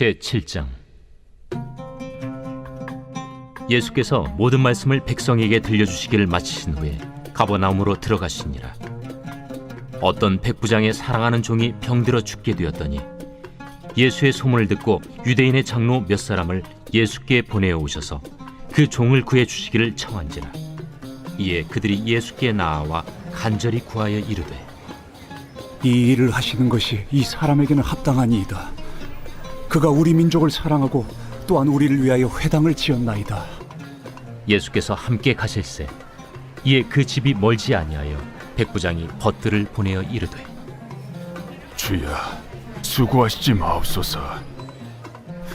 제7장. 예수께서 모든 말씀을 백성에게 들려주시기를 마치신 후에 가버나움으로 들어가시니라. 어떤 백부장의 사랑하는 종이 병들어 죽게 되었더니 예수의 소문을 듣고 유대인의 장로 몇 사람을 예수께 보내어 오셔서 그 종을 구해 주시기를 청한지라. 이에 그들이 예수께 나아와 간절히 구하여 이르되, 이 일을 하시는 것이 이 사람에게는 합당하니이다. 그가 우리 민족을 사랑하고 또한 우리를 위하여 회당을 지었나이다. 예수께서 함께 가실새 이에 그 집이 멀지 아니하여 백부장이 벗들을 보내어 이르되, 주여, 수고하시지 마옵소서.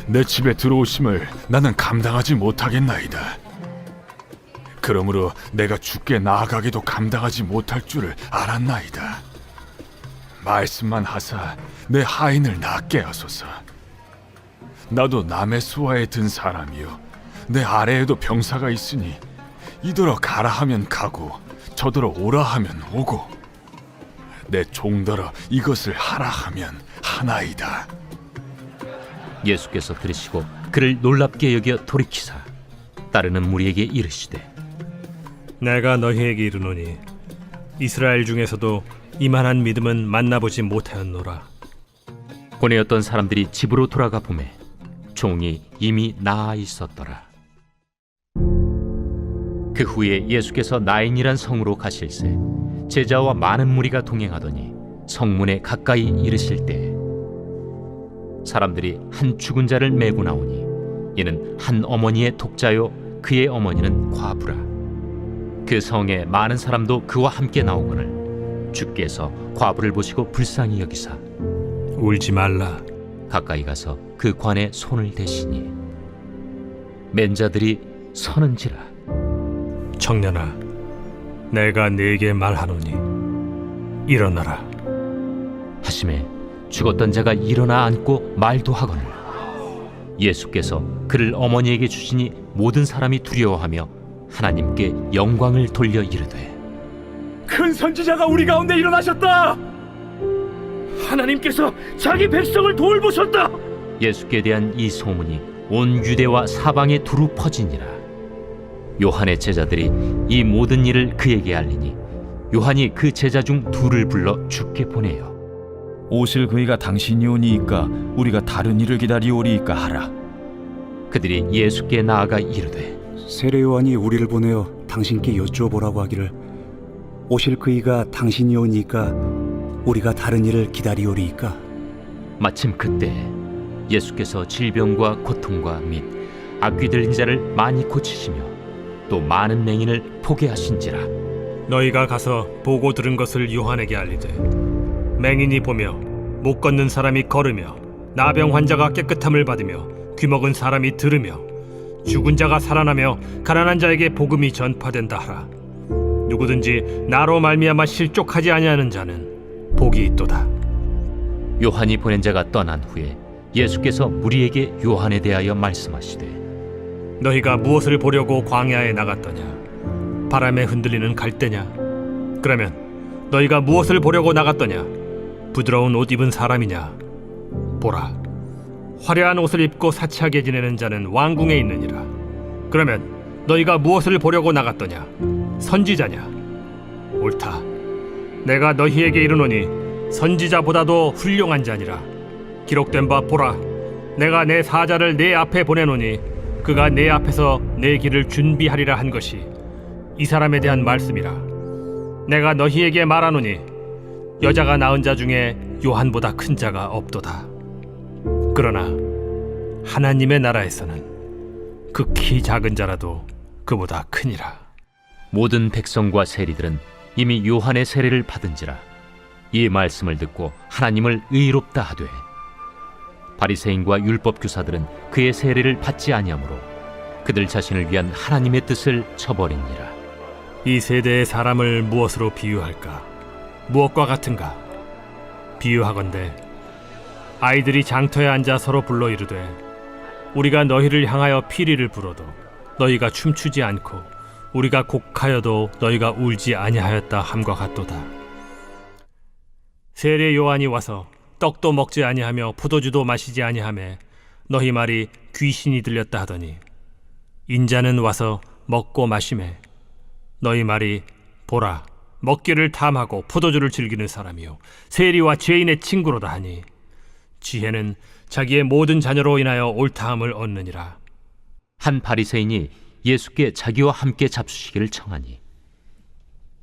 내 집에 들어오심을 나는 감당하지 못하겠나이다. 그러므로 내가 주께 나아가기도 감당하지 못할 줄을 알았나이다. 말씀만 하사 내 하인을 낫게 하소서. 나도 남의 수하에 든 사람이요, 내 아래에도 병사가 있으니 이더러 가라 하면 가고 저더러 오라 하면 오고 내 종더러 이것을 하라 하면 하나이다. 예수께서 들으시고 그를 놀랍게 여겨 돌이키사 따르는 무리에게 이르시되, 내가 너희에게 이르노니 이스라엘 중에서도 이만한 믿음은 만나보지 못하였노라. 보내었던 사람들이 집으로 돌아가 보매 종이 이미 나아 있었더라. 그 후에 예수께서 나인이란 성으로 가실새 제자와 많은 무리가 동행하더니 성문에 가까이 이르실 때 사람들이 한 죽은 자를 메고 나오니 이는 한 어머니의 독자요 그의 어머니는 과부라. 그 성에 많은 사람도 그와 함께 나오거늘 주께서 과부를 보시고 불쌍히 여기사 울지 말라. 가까이 가서 그 관에 손을 대시니 맨 자들이 서는지라. 청년아, 내가 네게 말하노니 일어나라. 하심에 죽었던 자가 일어나 앉고 말도 하거늘 예수께서 그를 어머니에게 주시니 모든 사람이 두려워하며 하나님께 영광을 돌려 이르되, 큰 선지자가 우리 가운데 일어나셨다. 하나님께서 자기 백성을 돌보셨다. 예수께 대한 이 소문이 온 유대와 사방에 두루 퍼지니라. 요한의 제자들이 이 모든 일을 그에게 알리니 요한이 그 제자 중 둘을 불러 주께 보내요. 오실 그이가 당신이 오니이까 우리가 다른 일을 기다리오리이까 하라. 그들이 예수께 나아가 이르되, 세례 요한이 우리를 보내어 당신께 여쭈어보라고 하기를 오실 그이가 당신이 오니까 우리가 다른 일을 기다리오리이까. 마침 그때 예수께서 질병과 고통과 및 악귀 들린 자를 많이 고치시며 또 많은 맹인을 포게 하신지라. 너희가 가서 보고 들은 것을 요한에게 알리되, 맹인이 보며 못 걷는 사람이 걸으며 나병 환자가 깨끗함을 받으며 귀먹은 사람이 들으며 죽은 자가 살아나며 가난한 자에게 복음이 전파된다 하라. 누구든지 나로 말미암아 실족하지 아니하는 자는 복이 있도다. 요한이 보낸 자가 떠난 후에 예수께서 무리에게 요한에 대하여 말씀하시되, 너희가 무엇을 보려고 광야에 나갔더냐? 바람에 흔들리는 갈대냐? 그러면 너희가 무엇을 보려고 나갔더냐? 부드러운 옷 입은 사람이냐? 보라, 화려한 옷을 입고 사치하게 지내는 자는 왕궁에 있느니라. 그러면 너희가 무엇을 보려고 나갔더냐? 선지자냐? 옳다. 내가 너희에게 이르노니 선지자보다도 훌륭한 자니라. 기록된 바 보라, 내가 내 사자를 내 앞에 보내노니 그가 내 앞에서 내 길을 준비하리라 한 것이 이 사람에 대한 말씀이라. 내가 너희에게 말하노니 여자가 낳은 자 중에 요한보다 큰 자가 없도다. 그러나 하나님의 나라에서는 극히 작은 자라도 그보다 크니라. 모든 백성과 세리들은 이미 요한의 세례를 받은지라. 이 말씀을 듣고 하나님을 의롭다 하되 바리새인과 율법 교사들은 그의 세례를 받지 아니하므로 그들 자신을 위한 하나님의 뜻을 저버리니라. 이 세대의 사람을 무엇으로 비유할까? 무엇과 같은가? 비유하건대 아이들이 장터에 앉아 서로 불러 이르되, 우리가 너희를 향하여 피리를 불어도 너희가 춤추지 않고 우리가 곡하여도 너희가 울지 아니하였다 함과 같도다. 세례 요한이 와서 떡도 먹지 아니하며 포도주도 마시지 아니하매 너희 말이 귀신이 들렸다 하더니 인자는 와서 먹고 마시매 너희 말이 보라 먹기를 탐하고 포도주를 즐기는 사람이요 세리와 죄인의 친구로다 하니 지혜는 자기의 모든 자녀로 인하여 옳다함을 얻느니라. 한 바리새인이 예수께 자기와 함께 잡수시기를 청하니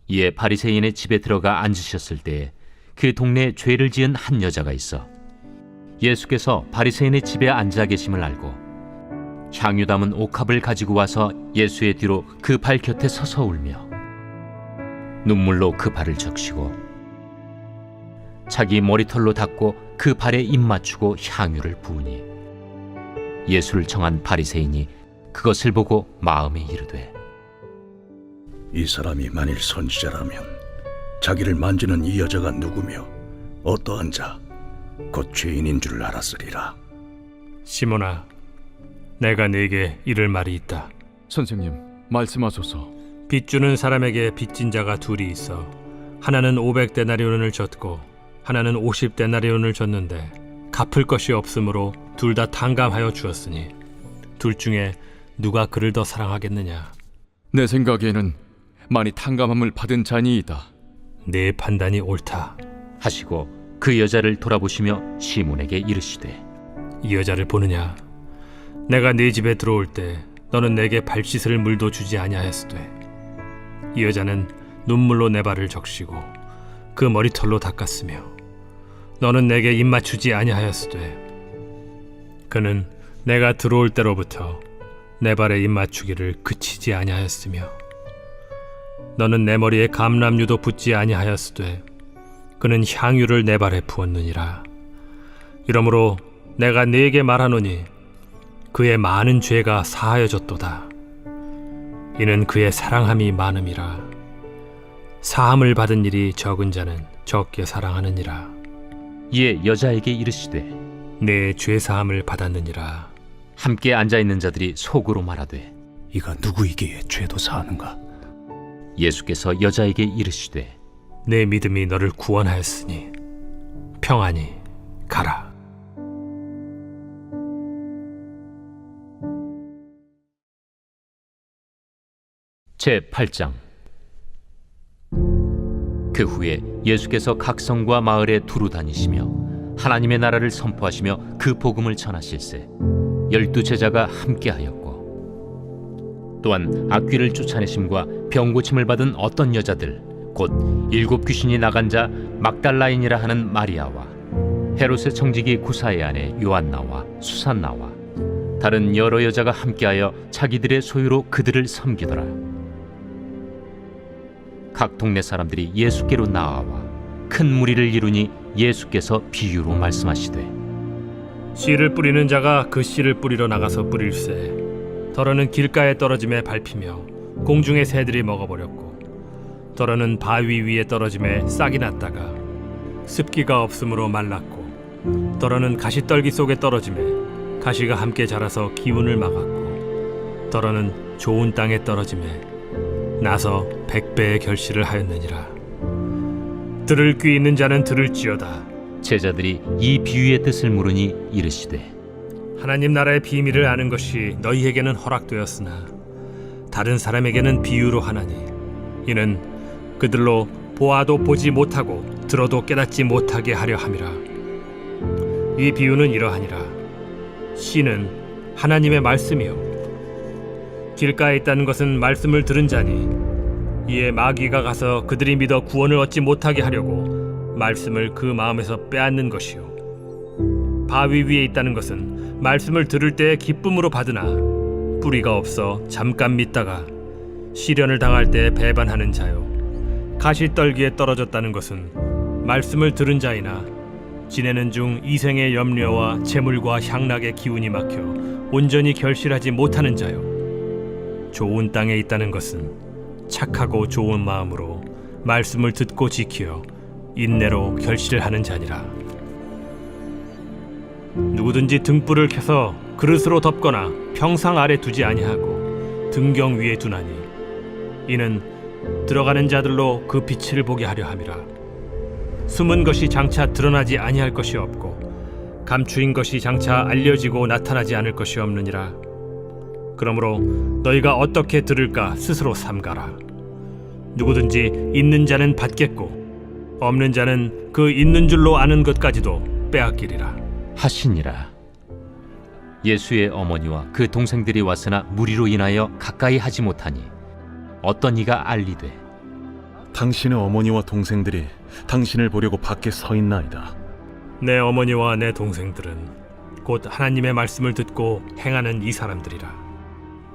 이에 바리새인의 집에 들어가 앉으셨을 때에 그 동네에 죄를 지은 한 여자가 있어 예수께서 바리새인의 집에 앉아 계심을 알고 향유 담은 옥합을 가지고 와서 예수의 뒤로 그 발 곁에 서서 울며 눈물로 그 발을 적시고 자기 머리털로 닦고 그 발에 입 맞추고 향유를 부으니 예수를 청한 바리새인이 그것을 보고 마음에 이르되 이 사람이 만일 선지자라면 자기를 만지는 이 여자가 누구며 어떠한 자 곧 죄인인 줄 알았으리라. 시몬아, 내가 네게 이를 말이 있다. 선생님, 말씀하소서. 빚주는 사람에게 빚진 자가 둘이 있어 하나는 500데나리온을 줬고 하나는 50데나리온을 줬는데 갚을 것이 없으므로 둘 다 탕감하여 주었으니 둘 중에 누가 그를 더 사랑하겠느냐? 내 생각에는 많이 탕감함을 받은 자니이다. 네 판단이 옳다. 하시고 그 여자를 돌아보시며 시몬에게 이르시되 이 여자를 보느냐? 내가 네 집에 들어올 때 너는 내게 발 씻을 물도 주지 아니하였으되 이 여자는 눈물로 내 발을 적시고 그 머리털로 닦았으며 너는 내게 입 맞추지 아니하였으되 그는 내가 들어올 때로부터 내 발에 입 맞추기를 그치지 아니하였으며 너는 내 머리에 감람유도 붓지 아니하였으되 그는 향유를 내 발에 부었느니라. 이러므로 내가 네게 말하노니 그의 많은 죄가 사하여졌도다. 이는 그의 사랑함이 많음이라. 사함을 받은 일이 적은 자는 적게 사랑하느니라. 이에 여자에게 이르시되 내 죄 사함을 받았느니라. 함께 앉아있는 자들이 속으로 말하되 이가 누구이기에 죄도 사하는가? 예수께서 여자에게 이르시되 내 믿음이 너를 구원하였으니 평안히 가라. 제8장. 그 후에 예수께서 각 성과 마을에 두루 다니시며 하나님의 나라를 선포하시며 그 복음을 전하실세 12 제자가 함께하였고 또한 악귀를 쫓아내심과 병 고침을 받은 어떤 여자들 곧 7 귀신이 나간 자 막달라인이라 하는 마리아와 헤롯의 청지기 구사의 아내 요한나와 수산나와 다른 여러 여자가 함께하여 자기들의 소유로 그들을 섬기더라. 각 동네 사람들이 예수께로 나아와 큰 무리를 이루니 예수께서 비유로 말씀하시되 씨를 뿌리는 자가 그 씨를 뿌리러 나가서 뿌릴새 더러는 길가에 떨어짐에 밟히며 공중의 새들이 먹어버렸고 더러는 바위 위에 떨어짐에 싹이 났다가 습기가 없으므로 말랐고 더러는 가시떨기 속에 떨어짐에 가시가 함께 자라서 기운을 막았고 더러는 좋은 땅에 떨어짐에 나서 100배의 결실을 하였느니라. 들을 귀 있는 자는 들을지어다. 제자들이 이 비유의 뜻을 물으니 이르시되 하나님 나라의 비밀을 아는 것이 너희에게는 허락되었으나 다른 사람에게는 비유로 하나니 이는 그들로 보아도 보지 못하고 들어도 깨닫지 못하게 하려 함이라. 이 비유는 이러하니라. 씨는 하나님의 말씀이요 길가에 있다는 것은 말씀을 들은 자니 이에 마귀가 가서 그들이 믿어 구원을 얻지 못하게 하려고 말씀을 그 마음에서 빼앗는 것이요 바위 위에 있다는 것은 말씀을 들을 때에 기쁨으로 받으나 뿌리가 없어 잠깐 믿다가 시련을 당할 때 배반하는 자요 가시떨기에 떨어졌다는 것은 말씀을 들은 자이나 지내는 중 이생의 염려와 재물과 향락의 기운이 막혀 온전히 결실하지 못하는 자요 좋은 땅에 있다는 것은 착하고 좋은 마음으로 말씀을 듣고 지키어 인내로 결실하는 자니라. 누구든지 등불을 켜서 그릇으로 덮거나 평상 아래 두지 아니하고 등경 위에 두나니 이는 들어가는 자들로 그 빛을 보게 하려 함이라. 숨은 것이 장차 드러나지 아니할 것이 없고 감추인 것이 장차 알려지고 나타나지 않을 것이 없느니라. 그러므로 너희가 어떻게 들을까 스스로 삼가라. 누구든지 있는 자는 받겠고 없는 자는 그 있는 줄로 아는 것까지도 빼앗기리라. 하시니라. 예수의 어머니와 그 동생들이 왔으나 무리로 인하여 가까이 하지 못하니 어떤 이가 알리되 당신의 어머니와 동생들이 당신을 보려고 밖에 서 있나이다. 내 어머니와 내 동생들은 곧 하나님의 말씀을 듣고 행하는 이 사람들이라.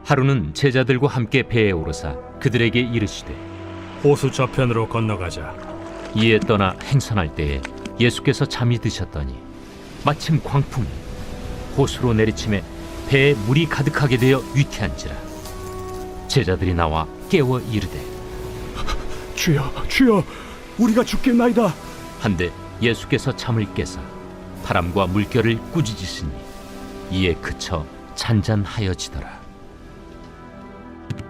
하루는 제자들과 함께 배에 오르사 그들에게 이르시되 호수 저편으로 건너가자. 이에 떠나 행선할 때에 예수께서 잠이 드셨더니 마침 광풍이 호수로 내리침에 배에 물이 가득하게 되어 위태한지라. 제자들이 나와 깨워 이르되 주여, 주여, 우리가 죽겠나이다. 한데 예수께서 잠을 깨사 바람과 물결을 꾸짖으시니 이에 그쳐 잔잔하여지더라.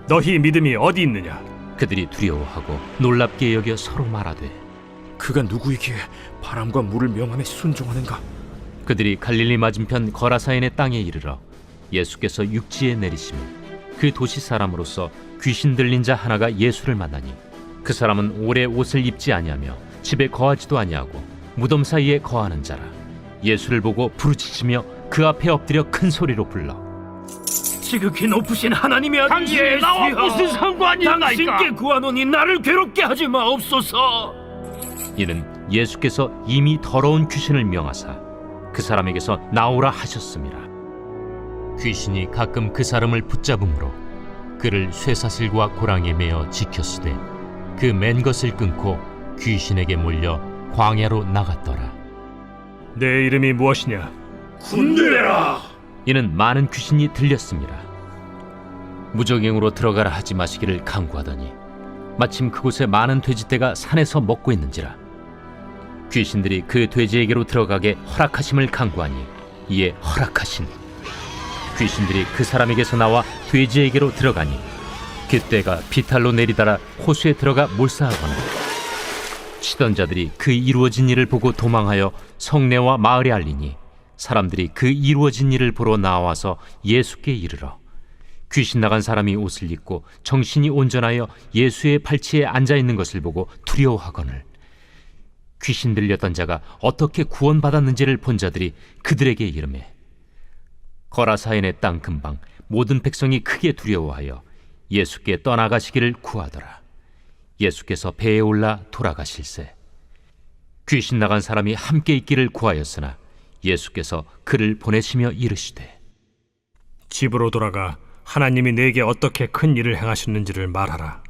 너희 믿음이 어디 있느냐? 그들이 두려워하고 놀랍게 여겨 서로 말하되 그가 누구이기에 바람과 물을 명함에 순종하는가? 그들이 갈릴리 맞은편 거라사인의 땅에 이르러 예수께서 육지에 내리시며 그 도시 사람으로서 귀신 들린 자 하나가 예수를 만나니 그 사람은 오래 옷을 입지 아니하며 집에 거하지도 아니하고 무덤 사이에 거하는 자라. 예수를 보고 부르짖으며 그 앞에 엎드려 큰 소리로 불러 지극히 높으신 하나님의 아들 당신이 나와 무슨 상관이 당신께 구하노니 나를 괴롭게 하지 마옵소서. 이는 예수께서 이미 더러운 귀신을 명하사 그 사람에게서 나오라 하셨습니다. 귀신이 가끔 그 사람을 붙잡음으로 그를 쇠사슬과 고랑에 매어 지켰으되 그 맨 것을 끊고 귀신에게 몰려 광야로 나갔더라. 내 이름이 무엇이냐? 군대라. 이는 많은 귀신이 들렸습니다. 무적행으로 들어가라 하지 마시기를 강구하더니 마침 그곳에 많은 돼지떼가 산에서 먹고 있는지라. 귀신들이 그 돼지에게로 들어가게 허락하심을 강구하니 이에 허락하신. 귀신들이 그 사람에게서 나와 돼지에게로 들어가니 그때가 비탈로 내리다라 호수에 들어가 몰사하거나 치던 자들이 그 이루어진 일을 보고 도망하여 성내와 마을에 알리니 사람들이 그 이루어진 일을 보러 나와서 예수께 이르러 귀신 나간 사람이 옷을 입고 정신이 온전하여 예수의 팔치에 앉아있는 것을 보고 두려워하거늘 귀신 들렸던 자가 어떻게 구원받았는지를 본 자들이 그들에게 이르매 거라사인의 땅 근방 모든 백성이 크게 두려워하여 예수께 떠나가시기를 구하더라. 예수께서 배에 올라 돌아가실세 귀신 나간 사람이 함께 있기를 구하였으나 예수께서 그를 보내시며 이르시되 집으로 돌아가 하나님이 내게 어떻게 큰 일을 행하셨는지를 말하라.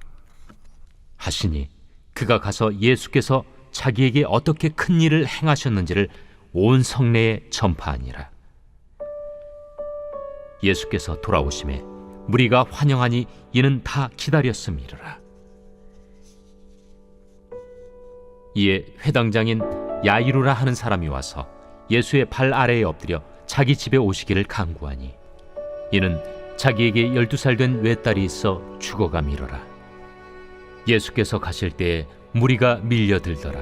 하시니 그가 가서 예수께서 자기에게 어떻게 큰 일을 행하셨는지를 온 성내에 전파하니라. 예수께서 돌아오심에 무리가 환영하니 이는 다 기다렸음이라. 이에 회당장인 야이루라 하는 사람이 와서 예수의 발 아래에 엎드려 자기 집에 오시기를 간구하니 이는 자기에게 12살 된 외딸이 있어 죽어가미러라. 예수께서 가실 때에 무리가 밀려들더라.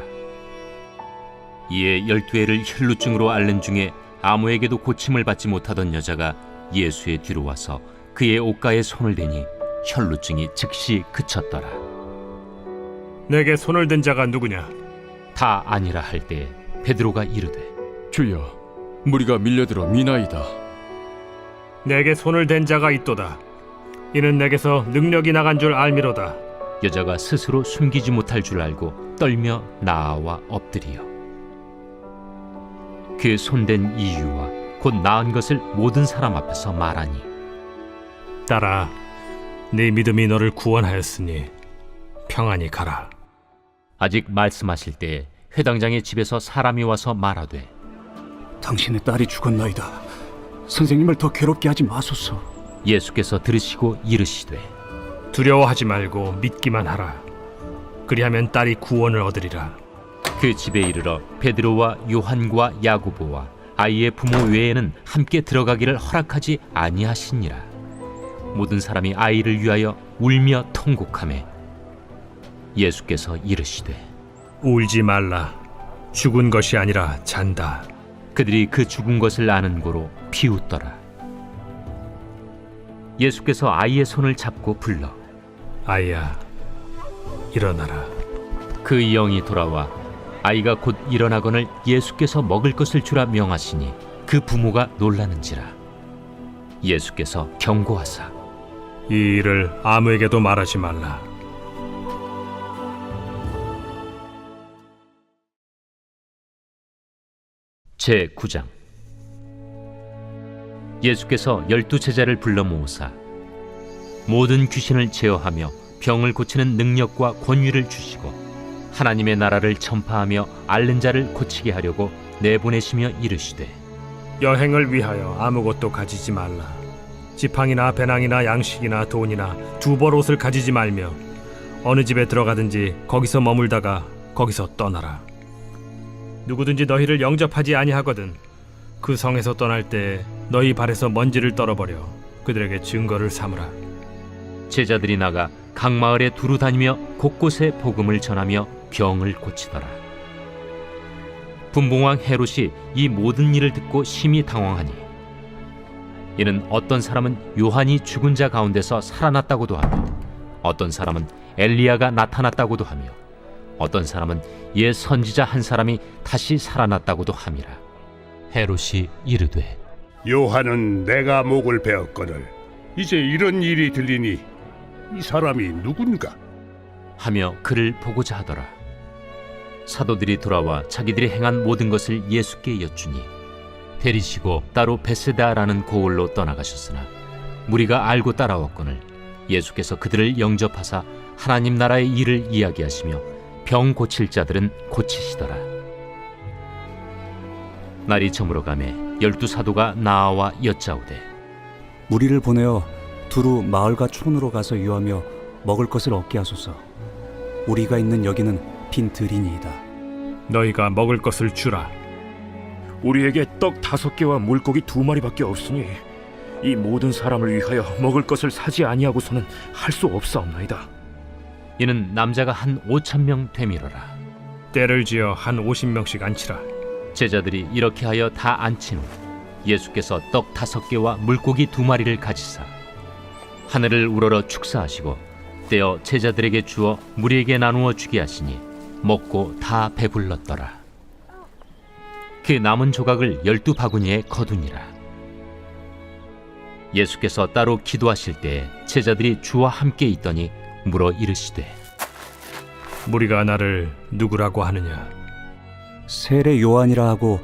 이에 12해를 혈루증으로 앓는 중에 아무에게도 고침을 받지 못하던 여자가 예수의 뒤로 와서 그의 옷가에 손을 대니 혈루증이 즉시 그쳤더라. 내게 손을 댄 자가 누구냐? 다 아니라 할 때에 베드로가 이르되 주여, 무리가 밀려들어 미나이다. 내게 손을 댄 자가 있도다. 이는 내게서 능력이 나간 줄 알미로다. 여자가 스스로 숨기지 못할 줄 알고 떨며 나아와 엎드리어 그 손댄 이유와 곧 나은 것을 모든 사람 앞에서 말하니 딸아, 네 믿음이 너를 구원하였으니 평안히 가라. 아직 말씀하실 때에 회당장의 집에서 사람이 와서 말하되 당신의 딸이 죽었나이다. 선생님을 더 괴롭게 하지 마소서. 예수께서 들으시고 이르시되 두려워하지 말고 믿기만 하라. 그리하면 딸이 구원을 얻으리라. 그 집에 이르러 베드로와 요한과 야고보와 아이의 부모 외에는 함께 들어가기를 허락하지 아니하시니라. 모든 사람이 아이를 위하여 울며 통곡하매 예수께서 이르시되 울지 말라. 죽은 것이 아니라 잔다. 그들이 그 죽은 것을 아는 고로 비웃더라. 예수께서 아이의 손을 잡고 불러 아이야, 일어나라. 그 영이 돌아와 아이가 곧 일어나거늘 예수께서 먹을 것을 주라 명하시니 그 부모가 놀라는지라. 예수께서 경고하사 이 일을 아무에게도 말하지 말라. 제9장. 예수께서 12제자를 불러 모으사 모든 귀신을 제어하며 병을 고치는 능력과 권위를 주시고 하나님의 나라를 전파하며 앓는 자를 고치게 하려고 내보내시며 이르시되 여행을 위하여 아무것도 가지지 말라. 지팡이나 배낭이나 양식이나 돈이나 두벌 옷을 가지지 말며 어느 집에 들어가든지 거기서 머물다가 거기서 떠나라. 누구든지 너희를 영접하지 아니하거든 그 성에서 떠날 때 너희 발에서 먼지를 떨어버려 그들에게 증거를 삼으라. 제자들이 나가 각 마을에 두루 다니며 곳곳에 복음을 전하며 병을 고치더라. 분봉왕 헤롯이 이 모든 일을 듣고 심히 당황하니 이는 어떤 사람은 요한이 죽은 자 가운데서 살아났다고도 하며 어떤 사람은 엘리야가 나타났다고도 하며 어떤 사람은 옛 선지자 한 사람이 다시 살아났다고도 함이라. 헤롯이 이르되 요한은 내가 목을 베었거늘 이제 이런 일이 들리니 이 사람이 누군가? 하며 그를 보고자 하더라. 사도들이 돌아와 자기들이 행한 모든 것을 예수께 여쭈니 데리시고 따로 베세다라는 고을로 떠나가셨으나 무리가 알고 따라왔거늘 예수께서 그들을 영접하사 하나님 나라의 일을 이야기하시며 병 고칠 자들은 고치시더라. 날이 저물어 가매 12사도가 나아와 여짜오되 우리를 보내어 두루 마을과 촌으로 가서 유하며 먹을 것을 얻게 하소서. 우리가 있는 여기는 빈 들이니이다. 너희가 먹을 것을 주라. 우리에게 떡 5개와 물고기 2마리밖에 없으니 이 모든 사람을 위하여 먹을 것을 사지 아니하고서는 할 수 없사옵나이다. 이는 남자가 한 5,000명 되밀어라. 때를 지어 한 50명씩 앉히라. 제자들이 이렇게 하여 다 앉힌 후 예수께서 떡 5개와 물고기 2마리를 가지사 하늘을 우러러 축사하시고 떼어 제자들에게 주어 무리에게 나누어 주게 하시니 먹고 다 배불렀더라. 그 남은 조각을 12바구니에 거두니라. 예수께서 따로 기도하실 때 제자들이 주와 함께 있더니 물어 이르시되 무리가 나를 누구라고 하느냐? 세례 요한이라 하고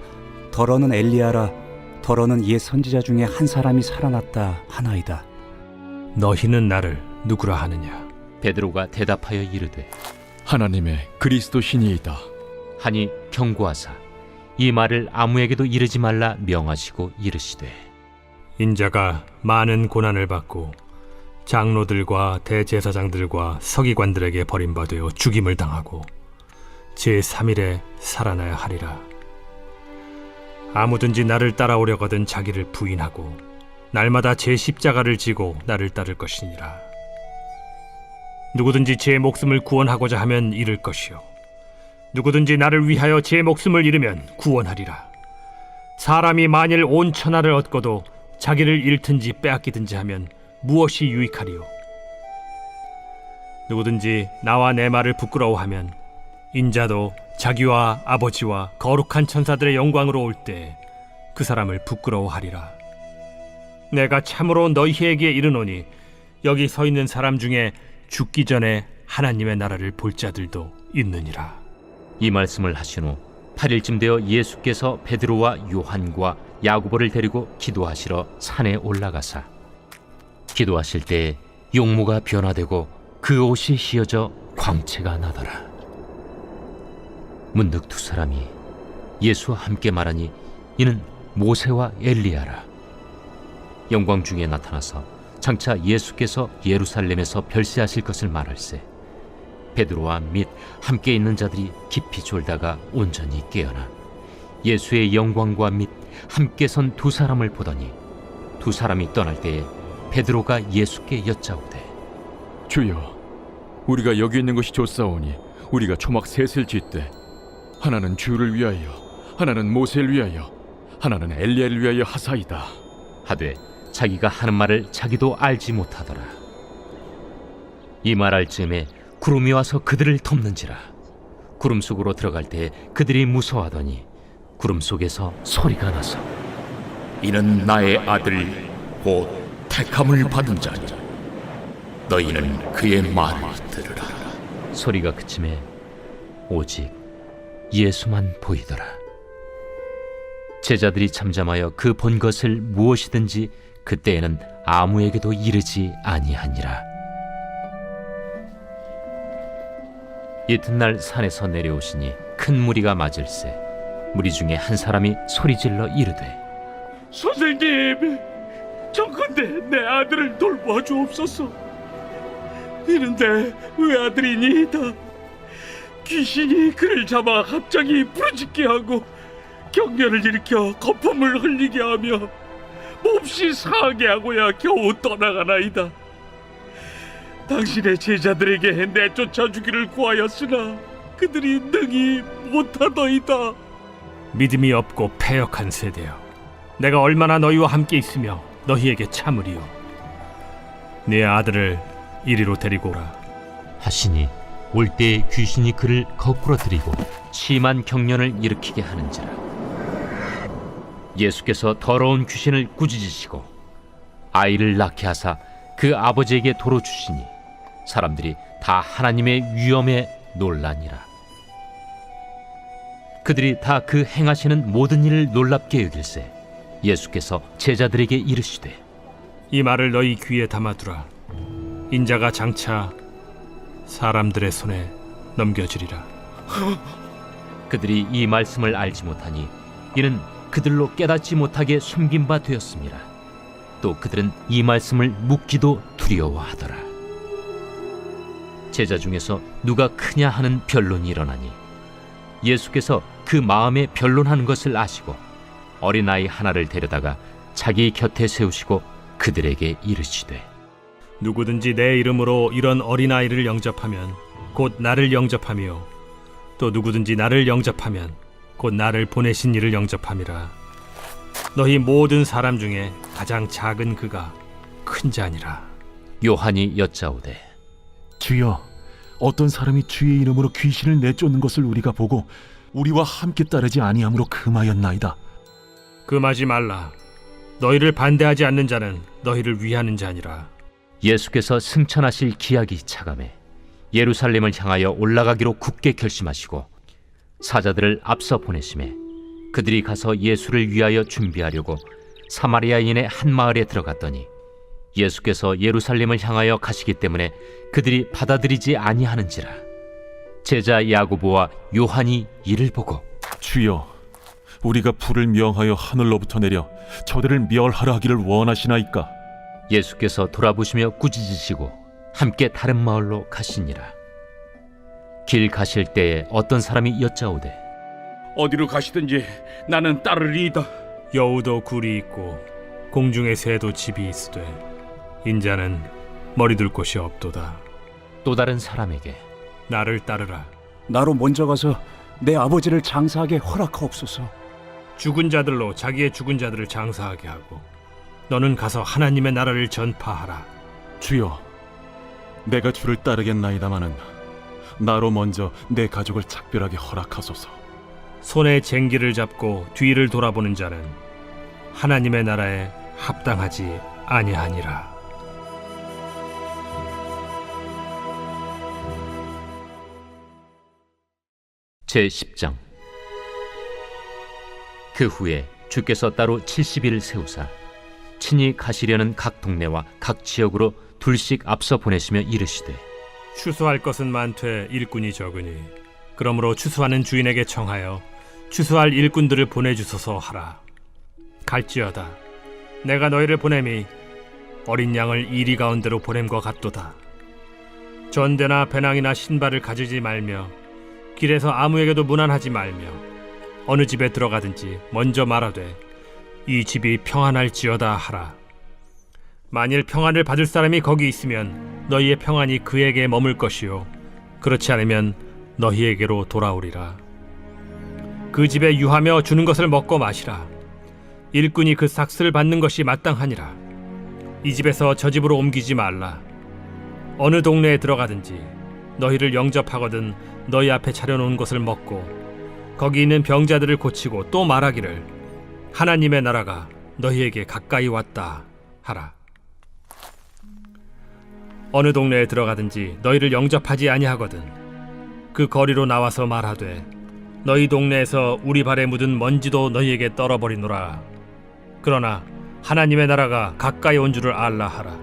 더러는 엘리야라 더러는 옛 선지자 중에 한 사람이 살아났다 하나이다. 너희는 나를 누구라 하느냐? 베드로가 대답하여 이르되 하나님의 그리스도 신이이다. 하니 경고하사 이 말을 아무에게도 이르지 말라 명하시고 이르시되 인자가 많은 고난을 받고 장로들과 대제사장들과 서기관들에게 버림받아 죽임을 당하고 제3일에 살아나야 하리라. 아무든지 나를 따라오려거든 자기를 부인하고 날마다 제 십자가를 지고 나를 따를 것이니라. 누구든지 제 목숨을 구원하고자 하면 잃을 것이요 누구든지 나를 위하여 제 목숨을 잃으면 구원하리라. 사람이 만일 온 천하를 얻고도 자기를 잃든지 빼앗기든지 하면 무엇이 유익하리요? 누구든지 나와 내 말을 부끄러워하면 인자도 자기와 아버지와 거룩한 천사들의 영광으로 올 때 그 사람을 부끄러워하리라. 내가 참으로 너희에게 이르노니 여기 서 있는 사람 중에 죽기 전에 하나님의 나라를 볼 자들도 있느니라. 이 말씀을 하신 후 8일쯤 되어 예수께서 베드로와 요한과 야고보를 데리고 기도하시러 산에 올라가사 기도하실 때 용모가 변화되고 그 옷이 휘어져 광채가 나더라. 문득 두 사람이 예수와 함께 말하니 이는 모세와 엘리야라. 영광 중에 나타나서 장차 예수께서 예루살렘에서 별세하실 것을 말할세 베드로와 및 함께 있는 자들이 깊이 졸다가 온전히 깨어나 예수의 영광과 및 함께 선 두 사람을 보더니 두 사람이 떠날 때에 베드로가 예수께 여짜오되 주여, 우리가 여기 있는 것이 좋사오니 우리가 초막 셋을 짓되 하나는 주를 위하여 하나는 모세를 위하여 하나는 엘리야를 위하여 하사이다. 하되 자기가 하는 말을 자기도 알지 못하더라. 이 말할 즈음에 구름이 와서 그들을 덮는지라. 구름 속으로 들어갈 때 그들이 무서워하더니 구름 속에서 소리가 나서 이는 나의 아들 곧 택함을 받은 자니 너희는 그의 말을 들으라. 소리가 그침에 오직 예수만 보이더라. 제자들이 잠잠하여 그 본 것을 무엇이든지 그때에는 아무에게도 이르지 아니하니라. 이튿날 산에서 내려오시니 큰 무리가 맞을세. 무리 중에 한 사람이 소리질러 이르되 선생님, 정컨대 내 아들을 돌보아 주옵소서. 이는 내 외아들이니이다. 귀신이 그를 잡아 갑자기 부르짖게 하고 경련을 일으켜 거품을 흘리게 하며 몹시 상하게 하고야 겨우 떠나가나이다. 당신의 제자들에게 내쫓아 주기를 구하였으나 그들이 능히 못하더이다. 믿음이 없고 패역한 세대여, 내가 얼마나 너희와 함께 있으며 너희에게 참으리요. 네 아들을 이리로 데리고 오라 하시니 올 때에 귀신이 그를 거꾸로 들이고 심한 경련을 일으키게 하는지라. 예수께서 더러운 귀신을 꾸짖으시고 아이를 낳게 하사 그 아버지에게 도로 주시니 사람들이 다 하나님의 위엄에 놀라니라. 그들이 다 그 행하시는 모든 일을 놀랍게 여길세 예수께서 제자들에게 이르시되 이 말을 너희 귀에 담아두라. 인자가 장차 사람들의 손에 넘겨지리라. 그들이 이 말씀을 알지 못하니 이는 그들로 깨닫지 못하게 숨긴 바 되었습니다. 또 그들은 이 말씀을 묻기도 두려워하더라. 제자 중에서 누가 크냐 하는 변론이 일어나니 예수께서 그 마음에 변론하는 것을 아시고 어린아이 하나를 데려다가 자기 곁에 세우시고 그들에게 이르시되 누구든지 내 이름으로 이런 어린아이를 영접하면 곧 나를 영접하며 또 누구든지 나를 영접하면 곧 나를 보내신 이를 영접함이라. 너희 모든 사람 중에 가장 작은 그가 큰 자니라. 요한이 여짜오되 주여, 어떤 사람이 주의 이름으로 귀신을 내쫓는 것을 우리가 보고 우리와 함께 따르지 아니함으로 금하였나이다. 금하지 말라. 너희를 반대하지 않는 자는 너희를 위하는 자니라. 예수께서 승천하실 기약이 차감해 예루살렘을 향하여 올라가기로 굳게 결심하시고 사자들을 앞서 보내심에 그들이 가서 예수를 위하여 준비하려고 사마리아인의 한 마을에 들어갔더니 예수께서 예루살렘을 향하여 가시기 때문에 그들이 받아들이지 아니하는지라. 제자 야고보와 요한이 이를 보고 주여, 우리가 불을 명하여 하늘로부터 내려 저들을 멸하라 하기를 원하시나이까? 예수께서 돌아보시며 꾸짖으시고 함께 다른 마을로 가시니라. 길 가실 때에 어떤 사람이 여짜오되 어디로 가시든지 나는 따르리이다. 여우도 굴이 있고 공중의 새도 집이 있으되 인자는 머리 둘 곳이 없도다. 또 다른 사람에게 나를 따르라. 나로 먼저 가서 내 아버지를 장사하게 허락하옵소서. 죽은 자들로 자기의 죽은 자들을 장사하게 하고 너는 가서 하나님의 나라를 전파하라. 주여, 내가 주를 따르겠나이다마는 나로 먼저 내 가족을 작별하게 허락하소서. 손에 쟁기를 잡고 뒤를 돌아보는 자는 하나님의 나라에 합당하지 아니하니라. 제10장. 그 후에 주께서 따로 70일을 세우사 친히 가시려는 각 동네와 각 지역으로 둘씩 앞서 보내시며 이르시되 추수할 것은 많되 일꾼이 적으니 그러므로 추수하는 주인에게 청하여 추수할 일꾼들을 보내주소서 하라. 갈지어다 내가 너희를 보냄이 어린 양을 이리 가운데로 보냄과 같도다. 전대나 배낭이나 신발을 가지지 말며 길에서 아무에게도 문안하지 말며 어느 집에 들어가든지 먼저 말하되 이 집이 평안할지어다 하라. 만일 평안을 받을 사람이 거기 있으면 너희의 평안이 그에게 머물 것이요 그렇지 않으면 너희에게로 돌아오리라. 그 집에 유하며 주는 것을 먹고 마시라. 일꾼이 그 삭슬을 받는 것이 마땅하니라. 이 집에서 저 집으로 옮기지 말라. 어느 동네에 들어가든지 너희를 영접하거든 너희 앞에 차려놓은 것을 먹고 거기 있는 병자들을 고치고 또 말하기를 하나님의 나라가 너희에게 가까이 왔다 하라. 어느 동네에 들어가든지 너희를 영접하지 아니하거든 그 거리로 나와서 말하되 너희 동네에서 우리 발에 묻은 먼지도 너희에게 떨어버리노라. 그러나 하나님의 나라가 가까이 온 줄을 알라 하라.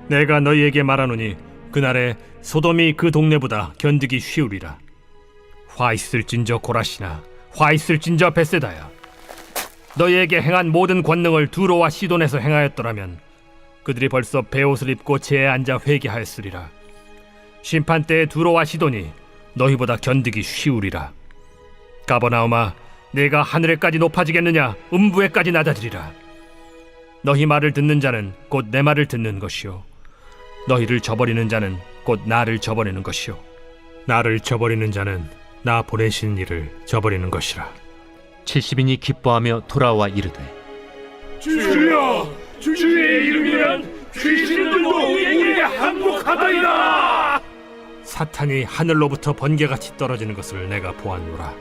내가 너희에게 말하노니 그날에 소돔이 그 동네보다 견디기 쉬우리라. 화 있을진저 고라시나 화 있을진저 벳세다야. 너희에게 행한 모든 권능을 두로와 시돈에서 행하였더라면 그들이 벌써 베옷을 입고 제에 앉아 회개하였으리라. 심판 때에 두로와 시돈이 너희보다 견디기 쉬우리라. 가버나움아, 내가 하늘에까지 높아지겠느냐? 음부에까지 낮아지리라. 너희 말을 듣는 자는 곧 내 말을 듣는 것이요 너희를 저버리는 자는 곧 나를 저버리는 것이요 나를 저버리는 자는 나 보내신 이를 저버리는 것이라. 70인이 기뻐하며 돌아와 이르되 주여, 주의 이름이란 귀신들도 우리에게 항복하다이다. 사탄이 하늘로부터 번개같이 떨어지는 것을 내가 보았노라.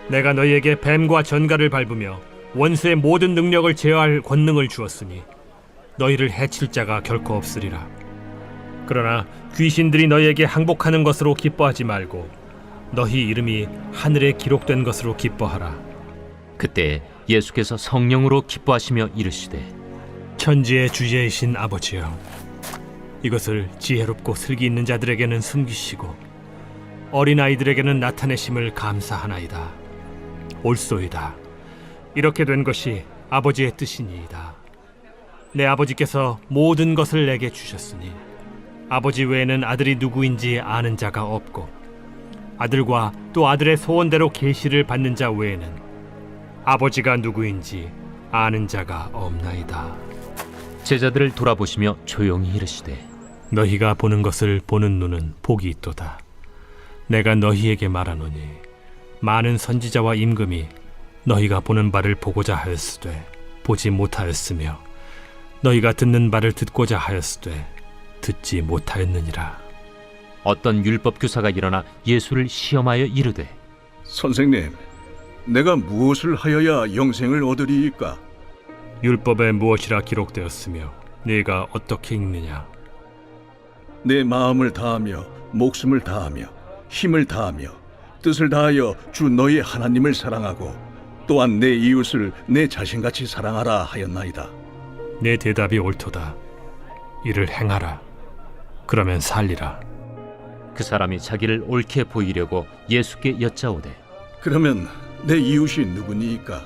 내가 너희에게 뱀과 전갈을 밟으며 원수의 모든 능력을 제어할 권능을 주었으니 너희를 해칠 자가 결코 없으리라. 그러나 귀신들이 너희에게 항복하는 것으로 기뻐하지 말고 너희 이름이 하늘에 기록된 것으로 기뻐하라. 그때 예수께서 성령으로 기뻐하시며 이르시되 천지의 주제이신 아버지여, 이것을 지혜롭고 슬기 있는 자들에게는 숨기시고 어린아이들에게는 나타내심을 감사하나이다. 옳소이다. 이렇게 된 것이 아버지의 뜻이니이다. 내 아버지께서 모든 것을 내게 주셨으니 아버지 외에는 아들이 누구인지 아는 자가 없고 아들과 또 아들의 소원대로 계시를 받는 자 외에는 아버지가 누구인지 아는 자가 없나이다. 제자들을 돌아보시며 조용히 이르시되 너희가 보는 것을 보는 눈은 복이 있도다. 내가 너희에게 말하노니 많은 선지자와 임금이 너희가 보는 바를 보고자 하였으되 보지 못하였으며 너희가 듣는 바를 듣고자 하였으되 듣지 못하였느니라. 어떤 율법 교사가 일어나 예수를 시험하여 이르되 선생님, 내가 무엇을 하여야 영생을 얻으리이까? 율법에 무엇이라 기록되었으며 네가 어떻게 읽느냐? 내 마음을 다하며 목숨을 다하며 힘을 다하며 뜻을 다하여 주 너희 하나님을 사랑하고 또한 내 이웃을 내 자신같이 사랑하라 하였나이다. 내 대답이 옳도다. 이를 행하라. 그러면 살리라. 그 사람이 자기를 옳게 보이려고 예수께 여짜오되 그러면 내 이웃이 누구니이까?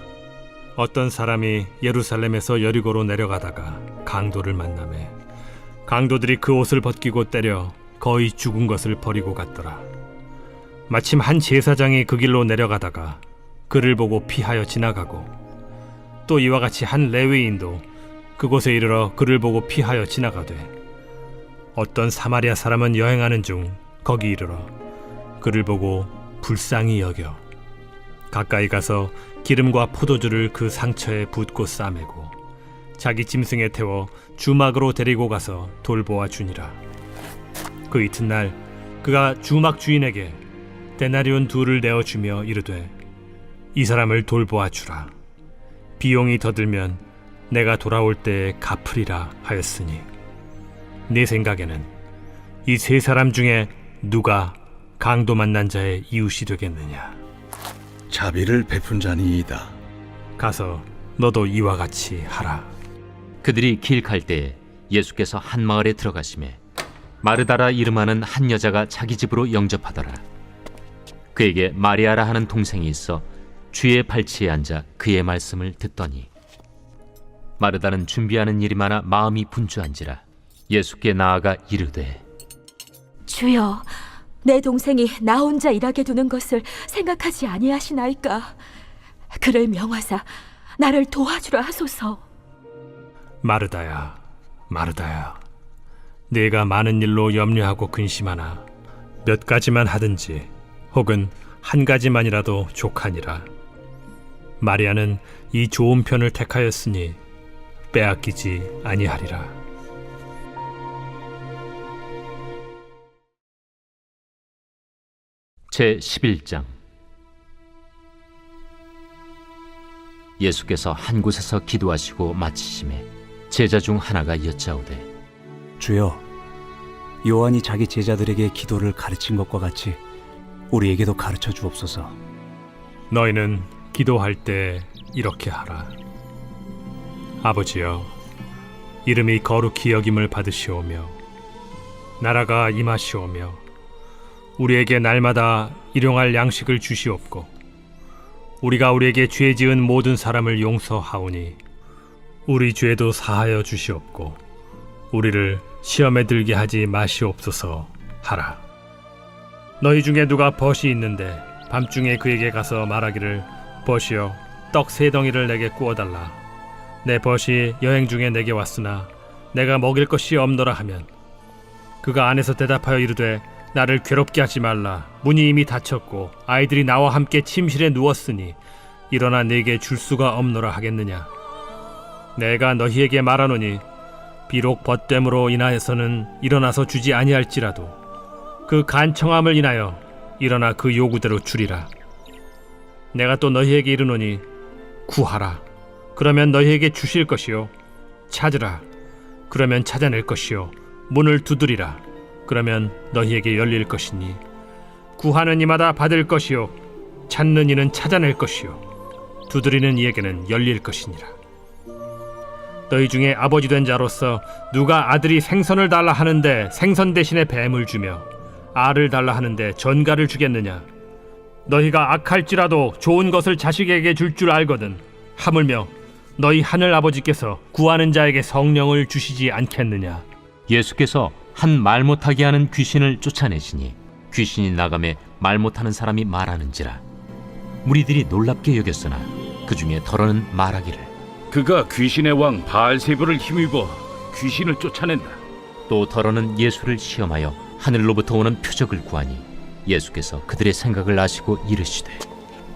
어떤 사람이 예루살렘에서 여리고로 내려가다가 강도를 만나매 강도들이 그 옷을 벗기고 때려 거의 죽은 것을 버리고 갔더라. 마침 한 제사장이 그 길로 내려가다가 그를 보고 피하여 지나가고 또 이와 같이 한 레위인도 그곳에 이르러 그를 보고 피하여 지나가되 어떤 사마리아 사람은 여행하는 중 거기 이르러 그를 보고 불쌍히 여겨 가까이 가서 기름과 포도주를 그 상처에 붓고 싸매고 자기 짐승에 태워 주막으로 데리고 가서 돌보아 주니라. 그 이튿날 그가 주막 주인에게 데나리온 2를 내어주며 이르되 이 사람을 돌보아 주라. 비용이 더 들면 내가 돌아올 때에 갚으리라 하였으니 네 생각에는 이 3사람 중에 누가 강도 만난 자의 이웃이 되겠느냐? 자비를 베푼 자니이다. 가서 너도 이와 같이 하라. 그들이 길 갈 때에 예수께서 한 마을에 들어가시매 마르다라 이름하는 한 여자가 자기 집으로 영접하더라. 그에게 마리아라 하는 동생이 있어 주의 발치에 앉아 그의 말씀을 듣더니 마르다는 준비하는 일이 많아 마음이 분주한지라 예수께 나아가 이르되 주여, 내 동생이 나 혼자 일하게 두는 것을 생각하지 아니하시나이까? 그를 명하사 나를 도와주라 하소서. 마르다야, 마르다야, 네가 많은 일로 염려하고 근심하나 몇 가지만 하든지 혹은 한 가지만이라도 족하니라. 마리아는 이 좋은 편을 택하였으니 빼앗기지 아니하리라. 제 11장. 예수께서 한 곳에서 기도하시고 마치심에 제자 중 하나가 여짜오되, 주여, 요한이 자기 제자들에게 기도를 가르친 것과 같이 우리에게도 가르쳐 주옵소서. 너희는 기도할 때 이렇게 하라. 아버지여, 이름이 거룩히 여김을 받으시오며 나라가 임하시오며 우리에게 날마다 일용할 양식을 주시옵고 우리가 우리에게 죄 지은 모든 사람을 용서하오니 우리 죄도 사하여 주시옵고 우리를 시험에 들게 하지 마시옵소서 하라. 너희 중에 누가 벗이 있는데 밤중에 그에게 가서 말하기를, 벗이여, 떡 3덩이를 내게 구워달라. 내 벗이 여행 중에 내게 왔으나 내가 먹일 것이 없노라 하면, 그가 안에서 대답하여 이르되, 나를 괴롭게 하지 말라. 문이 이미 닫혔고 아이들이 나와 함께 침실에 누웠으니 일어나 내게 줄 수가 없노라 하겠느냐. 내가 너희에게 말하노니 비록 벗됨으로 인하여서는 일어나서 주지 아니할지라도 그 간청함을 인하여 일어나 그 요구대로 주리라. 내가 또 너희에게 이르노니 구하라, 그러면 너희에게 주실 것이요. 찾으라, 그러면 찾아낼 것이요. 문을 두드리라, 그러면 너희에게 열릴 것이니 구하는 이마다 받을 것이요 찾는 이는 찾아낼 것이요 두드리는 이에게는 열릴 것이니라. 너희 중에 아버지 된 자로서 누가 아들이 생선을 달라 하는데 생선 대신에 뱀을 주며 알을 달라 하는데 전갈을 주겠느냐. 너희가 악할지라도 좋은 것을 자식에게 줄 줄 알거든 하물며 너희 하늘 아버지께서 구하는 자에게 성령을 주시지 않겠느냐. 예수께서 한 말 못하게 하는 귀신을 쫓아내시니 귀신이 나가매 말 못하는 사람이 말하는지라. 무리들이 놀랍게 여겼으나 그 중에 더러는 말하기를, 그가 귀신의 왕 바알세불을 힘입어 귀신을 쫓아낸다. 또 더러는 예수를 시험하여 하늘로부터 오는 표적을 구하니 예수께서 그들의 생각을 아시고 이르시되,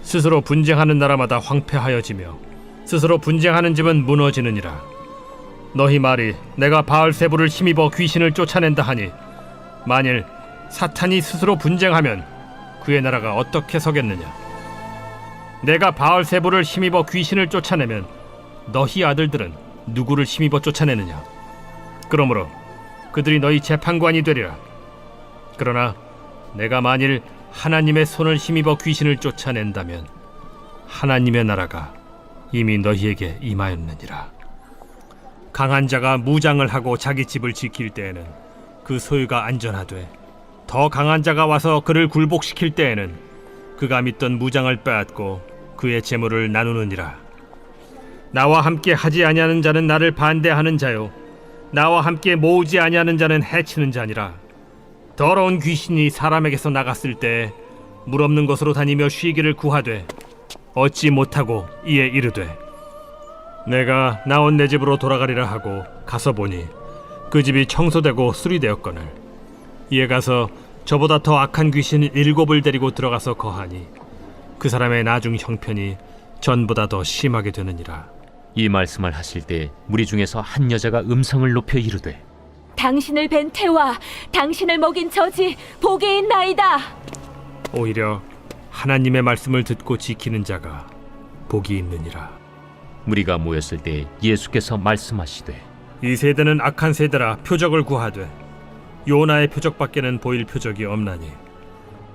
스스로 분쟁하는 나라마다 황폐하여지며 스스로 분쟁하는 집은 무너지느니라. 너희 말이 내가 바알세불을 힘입어 귀신을 쫓아낸다 하니 만일 사탄이 스스로 분쟁하면 그의 나라가 어떻게 서겠느냐. 내가 바알세불을 힘입어 귀신을 쫓아내면 너희 아들들은 누구를 힘입어 쫓아내느냐. 그러므로 그들이 너희 재판관이 되리라. 그러나 내가 만일 하나님의 손을 힘입어 귀신을 쫓아낸다면 하나님의 나라가 이미 너희에게 임하였느니라. 강한 자가 무장을 하고 자기 집을 지킬 때에는 그 소유가 안전하되 더 강한 자가 와서 그를 굴복시킬 때에는 그가 믿던 무장을 빼앗고 그의 재물을 나누느니라. 나와 함께 하지 아니하는 자는 나를 반대하는 자요 나와 함께 모으지 아니하는 자는 해치는 자니라. 더러운 귀신이 사람에게서 나갔을 때 물 없는 곳으로 다니며 쉬기를 구하되 얻지 못하고 이에 이르되, 내가 나온 내 집으로 돌아가리라 하고 가서 보니 그 집이 청소되고 수리되었거늘 이에 가서 저보다 더 악한 귀신 7을 데리고 들어가서 거하니 그 사람의 나중 형편이 전보다 더 심하게 되느니라. 이 말씀을 하실 때 무리 중에서 한 여자가 음성을 높여 이르되, 당신을 뵌 태와 당신을 먹인 저지 복이 있나이다. 오히려 하나님의 말씀을 듣고 지키는 자가 복이 있느니라. 무리가 모였을 때 예수께서 말씀하시되, 이 세대는 악한 세대라 표적을 구하되 요나의 표적밖에는 보일 표적이 없나니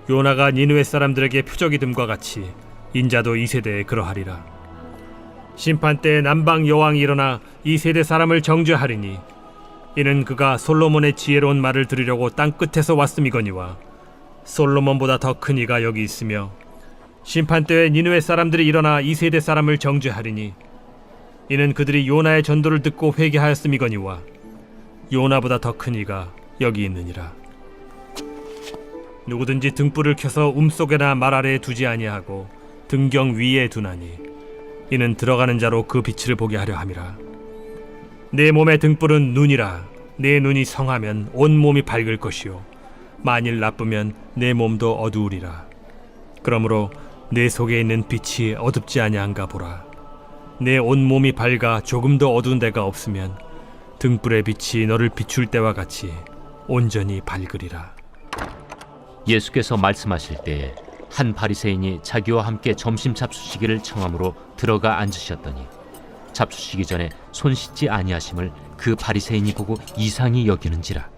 요나가 니느웨 사람들에게 표적이 됨과 같이 인자도 이 세대에 그러하리라. 심판 때에 남방 여왕이 일어나 이 세대 사람을 정죄하리니 이는 그가 솔로몬의 지혜로운 말을 들으려고 땅 끝에서 왔음이거니와 솔로몬보다 더 큰 이가 여기 있으며 심판 때에 니느웨 사람들이 일어나 이 세대 사람을 정죄하리니 이는 그들이 요나의 전도를 듣고 회개하였음이거니와 요나보다 더 큰 이가 여기 있느니라. 누구든지 등불을 켜서 움속에나 말 아래에 두지 아니하고 등경 위에 두나니 이는 들어가는 자로 그 빛을 보게 하려 함이라. 내 몸의 등불은 눈이라. 내 눈이 성하면 온 몸이 밝을 것이요 만일 나쁘면 내 몸도 어두우리라. 그러므로 내 속에 있는 빛이 어둡지 아니한가 보라. 내 온몸이 밝아 조금 더 어두운 데가 없으면 등불의 빛이 너를 비출 때와 같이 온전히 밝으리라. 예수께서 말씀하실 때에 한 바리새인이 자기와 함께 점심 잡수시기를 청함으로 들어가 앉으셨더니 잡수시기 전에 손 씻지 아니하심을 그 바리새인이 보고 이상히 여기는지라.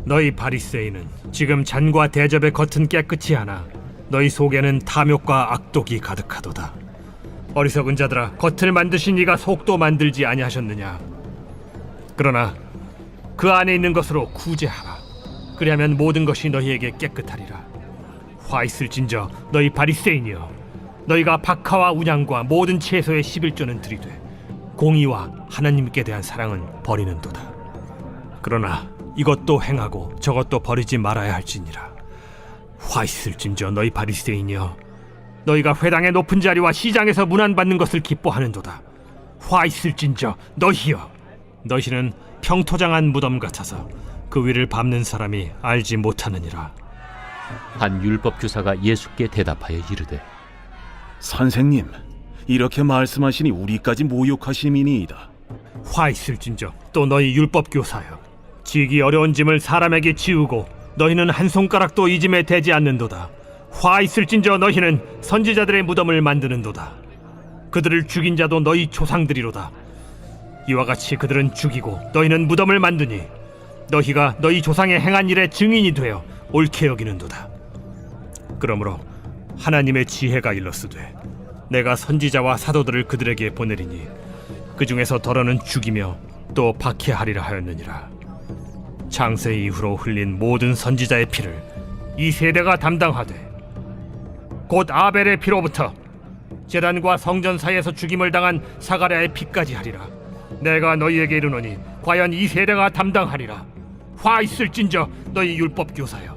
너희 바리새인은 지금 잔과 대접의 겉은 깨끗이 하나 너희 속에는 탐욕과 악독이 가득하도다. 어리석은 자들아, 겉을 만드신 이가 속도 만들지 아니하셨느냐? 그러나 그 안에 있는 것으로 구제하라. 그리하면 모든 것이 너희에게 깨끗하리라. 화 있을진저 너희 바리새인이여, 너희가 박하와 운양과 모든 채소의 11조는 드리되 공의와 하나님께 대한 사랑은 버리는도다. 그러나 이것도 행하고 저것도 버리지 말아야 할지니라. 화 있을진저 너희 바리새인이여, 너희가 회당의 높은 자리와 시장에서 문안받는 것을 기뻐하는도다. 화 있을진저 너희여, 너희는 평토장한 무덤 같아서 그 위를 밟는 사람이 알지 못하느니라. 한 율법 교사가 예수께 대답하여 이르되, 선생님, 이렇게 말씀하시니 우리까지 모욕하심이니이다. 화 있을진저 또 너희 율법 교사여, 지기 어려운 짐을 사람에게 지우고 너희는 한 손가락도 이 짐에 대지 않는도다. 화 있을진저 너희는 선지자들의 무덤을 만드는도다. 그들을 죽인 자도 너희 조상들이로다. 이와 같이 그들은 죽이고 너희는 무덤을 만드니 너희가 너희 조상의 행한 일의 증인이 되어 옳게 여기는도다. 그러므로 하나님의 지혜가 일렀으되 내가 선지자와 사도들을 그들에게 보내리니 그 중에서 더러는 죽이며 또 박해하리라 하였느니라. 창세 이후로 흘린 모든 선지자의 피를 이 세대가 담당하되 곧 아벨의 피로부터 제단과 성전 사이에서 죽임을 당한 사가랴의 피까지 하리라. 내가 너희에게 이르노니 과연 이 세대가 담당하리라. 화 있을진저 너희 율법 교사여,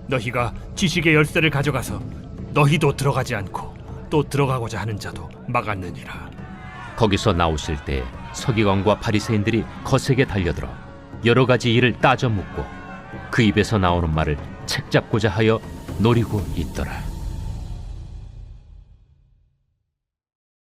너희가 지식의 열쇠를 가져가서 너희도 들어가지 않고 또 들어가고자 하는 자도 막았느니라. 거기서 나오실 때 서기관과 바리새인들이 거세게 달려들어 여러 가지 일을 따져 묻고 그 입에서 나오는 말을 책잡고자 하여 노리고 있더라.